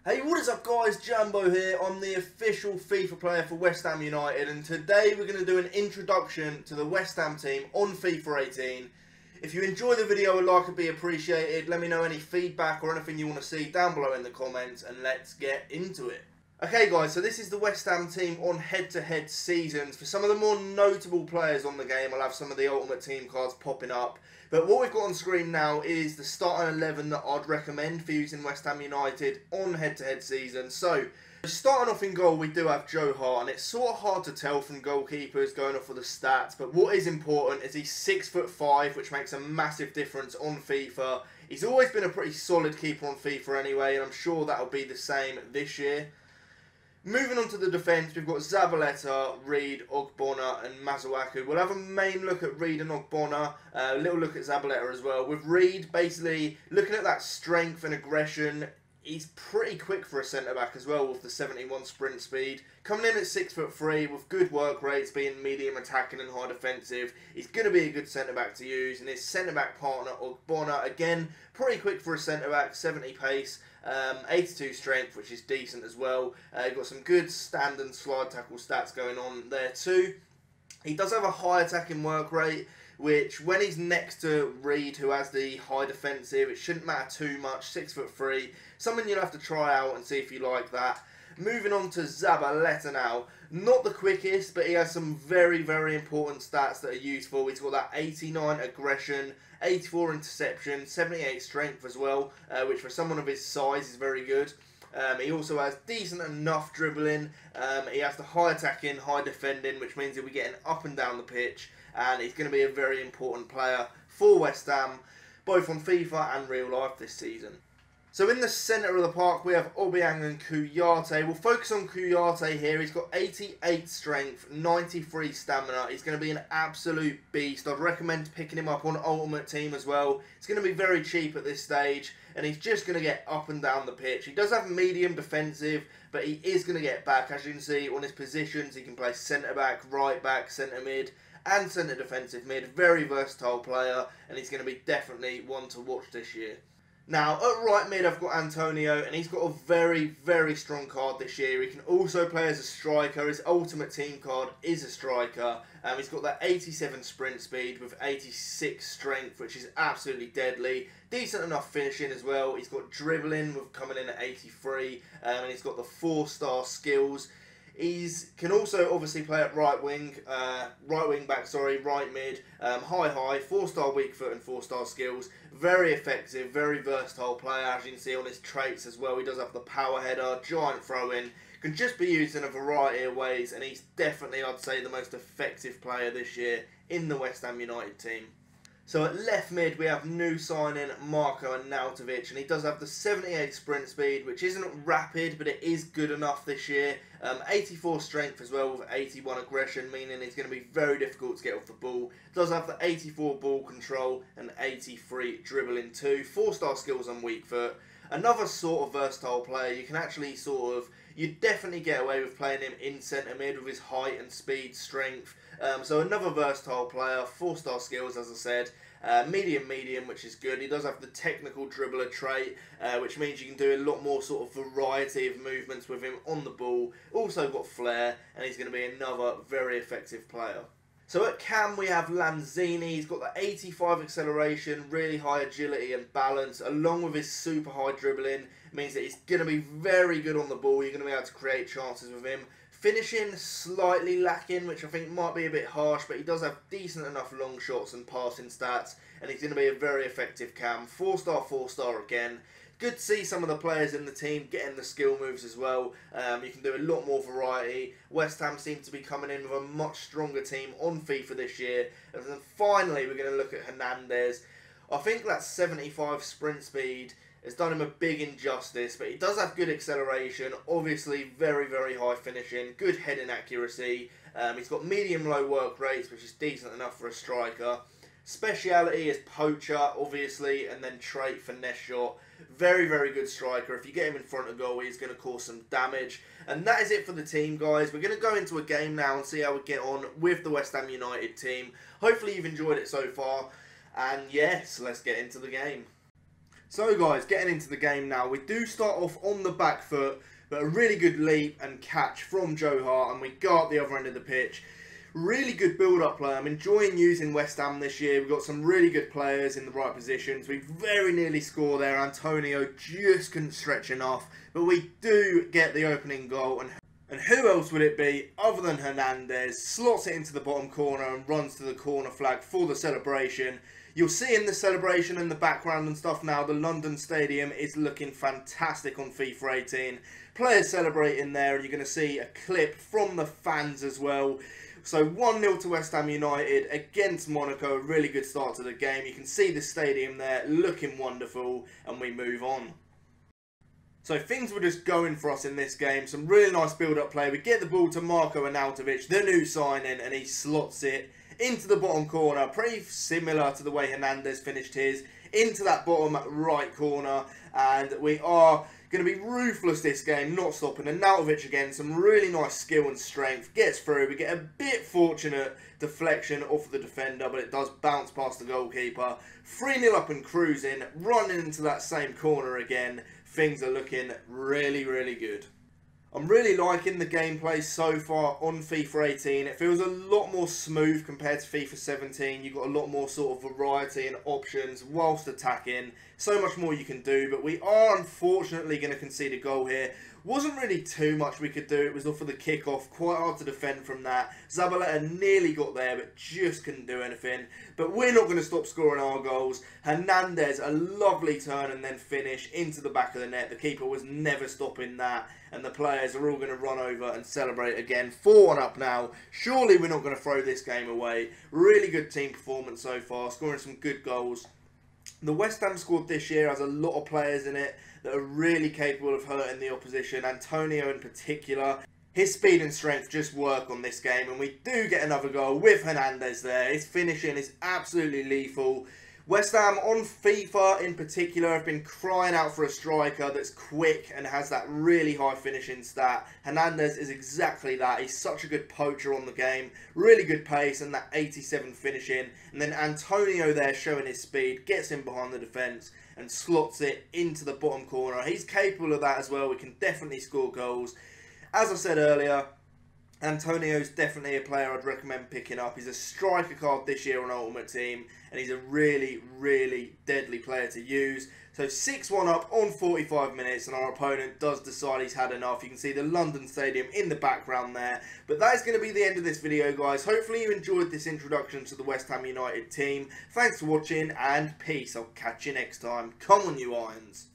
Hey, what is up guys, Jamboo here. I'm the official FIFA player for West Ham United, and today we're going to do an introduction to the West Ham team on FIFA 18. If you enjoy the video, a like would be appreciated. Let me know any feedback or anything you want to see down below in the comments, and let's get into it. Okay guys, so this is the West Ham team on head-to-head seasons. For some of the more notable players on the game, I'll have some of the Ultimate Team cards popping up. But what we've got on screen now is the starting 11 that I'd recommend for using West Ham United on head-to-head season. So, starting off in goal, we do have Joe Hart, and it's sort of hard to tell from goalkeepers going off of the stats. But what is important is he's 6'5", which makes a massive difference on FIFA. He's always been a pretty solid keeper on FIFA anyway, and I'm sure that'll be the same this year. Moving on to the defence, we've got Zabaleta, Reed, Ogbonna and Masuaku. We'll have a main look at Reed and Ogbonna, a little look at Zabaleta as well. With Reed, basically, looking at that strength and aggression, he's pretty quick for a centre-back as well with the 71 sprint speed. Coming in at 6'3", with good work rates, being medium attacking and high defensive, he's going to be a good centre-back to use. And his centre-back partner, Ogbonna, again, pretty quick for a centre-back, 70 pace. 82 strength, which is decent as well. Got some good stand and slide tackle stats going on there too. He does have a high attacking work rate, which when he's next to Reed, who has the high defensive, it shouldn't matter too much. 6'3", something you'll have to try out and see if you like that. Moving on to Zabaleta now. Not the quickest, but he has some very, very important stats that are useful. He's got that 89 aggression, 84 interception, 78 strength as well, which for someone of his size is very good. He also has decent enough dribbling. He has the high attacking, high defending, which means he'll be getting up and down the pitch. And he's going to be a very important player for West Ham, both on FIFA and real life this season. So in the centre of the park, we have Obiang and Kouyaté. We'll focus on Kouyaté here. He's got 88 strength, 93 stamina. He's going to be an absolute beast. I'd recommend picking him up on Ultimate Team as well. It's going to be very cheap at this stage, and he's just going to get up and down the pitch. He does have medium defensive, but he is going to get back. As you can see on his positions, he can play centre-back, right-back, centre-mid, and centre defensive mid. Very versatile player, and he's going to be definitely one to watch this year. Now, at right mid, I've got Antonio, and he's got a very, very strong card this year. He can also play as a striker. His Ultimate Team card is a striker. He's got that 87 sprint speed with 86 strength, which is absolutely deadly. Decent enough finishing as well. He's got dribbling with coming in at 83, and he's got the 4-star skills. He can also obviously play at right wing back, right mid, high, 4-star weak foot and 4-star skills. Very effective, very versatile player, as you can see on his traits as well. He does have the power header, giant throw-in, can just be used in a variety of ways, and he's definitely, I'd say, the most effective player this year in the West Ham United team. So at left mid, we have new signing Marko Arnautovic, and he does have the 78 sprint speed, which isn't rapid, but it is good enough this year. 84 strength as well with 81 aggression, meaning he's going to be very difficult to get off the ball. Does have the 84 ball control and 83 dribbling too. 4-star skills on weak foot. Another sort of versatile player. You can actually you'd definitely get away with playing him in centre mid with his height and speed, strength. So another versatile player, 4-star skills as I said, medium, which is good. He does have the technical dribbler trait, which means you can do a lot more sort of variety of movements with him on the ball. Also got flair, and he's going to be another very effective player. So at cam we have Lanzini. He's got the 85 acceleration, really high agility and balance, along with his super high dribbling. Means that he's going to be very good on the ball. You're going to be able to create chances with him. Finishing slightly lacking, which I think might be a bit harsh, but he does have decent enough long shots and passing stats, and he's going to be a very effective cam. 4-star again. Good to see some of the players in the team getting the skill moves as well. You can do a lot more variety. West Ham seem to be coming in with a much stronger team on FIFA this year. And then finally, we're going to look at Hernandez. I think that 75 sprint speed has done him a big injustice, but he does have good acceleration, obviously very, very high finishing, good heading accuracy. He's got medium-low work rates, which is decent enough for a striker. Speciality is poacher, obviously, and then trait finesse shot. Very, very good striker. If you get him in front of goal, he's going to cause some damage. And that is it for the team, guys. We're going to go into a game now and see how we get on with the West Ham United team. Hopefully you've enjoyed it so far. And yes, let's get into the game. So guys, getting into the game now, we do start off on the back foot, but a really good leap and catch from Joe Hart, and we go up the other end of the pitch. Really good build-up play. I'm enjoying using West Ham this year. We've got some really good players in the right positions. We very nearly score there. Antonio just couldn't stretch enough, but we do get the opening goal. And who else would it be other than Hernandez? Slots it into the bottom corner and runs to the corner flag for the celebration. You'll see in the celebration in the background and stuff now, the London Stadium is looking fantastic on FIFA 18. Players celebrating there, and you're going to see a clip from the fans as well. So 1-0 to West Ham United against Monaco. A really good start to the game. You can see the stadium there looking wonderful, and we move on. So things were just going for us in this game. Some really nice build-up play. We get the ball to Marko Arnautovic, the new signing, and he slots it into the bottom corner. Pretty similar to the way Hernandez finished his. Into that bottom right corner. And we are going to be ruthless this game, not stopping. Arnautovic again, some really nice skill and strength. Gets through. We get a bit fortunate deflection off of the defender, but it does bounce past the goalkeeper. 3-0 up and cruising. Running into that same corner again. Things are looking really, really good. I'm really liking the gameplay so far on FIFA 18. It feels a lot more smooth compared to FIFA 17. You've got a lot more sort of variety and options whilst attacking. So much more you can do, but we are unfortunately going to concede a goal here. Wasn't really too much we could do. It was off of the kickoff. Quite hard to defend from that. Zabaleta nearly got there, but just couldn't do anything. But we're not going to stop scoring our goals. Hernandez, a lovely turn and then finish into the back of the net. The keeper was never stopping that. And the players are all going to run over and celebrate again. 4-1 up now. Surely we're not going to throw this game away. Really good team performance so far. Scoring some good goals. The West Ham squad this year has a lot of players in it that are really capable of hurting the opposition. Antonio in particular. His speed and strength just work on this game. And we do get another goal with Hernandez there. His finishing is absolutely lethal. West Ham on FIFA in particular have been crying out for a striker that's quick and has that really high finishing stat. Hernandez is exactly that. He's such a good poacher on the game. Really good pace and that 87 finishing. And then Antonio there showing his speed. Gets in behind the defence and slots it into the bottom corner. He's capable of that as well. We can definitely score goals. As I said earlier, Antonio's definitely a player I'd recommend picking up. He's a striker card this year on Ultimate Team, and he's a really, really deadly player to use. So 6-1 up on 45 minutes, and our opponent does decide he's had enough. You can see the London Stadium in the background there. But that is going to be the end of this video, guys. Hopefully you enjoyed this introduction to the West Ham United team. Thanks for watching, and peace. I'll catch you next time. Come on, you Irons.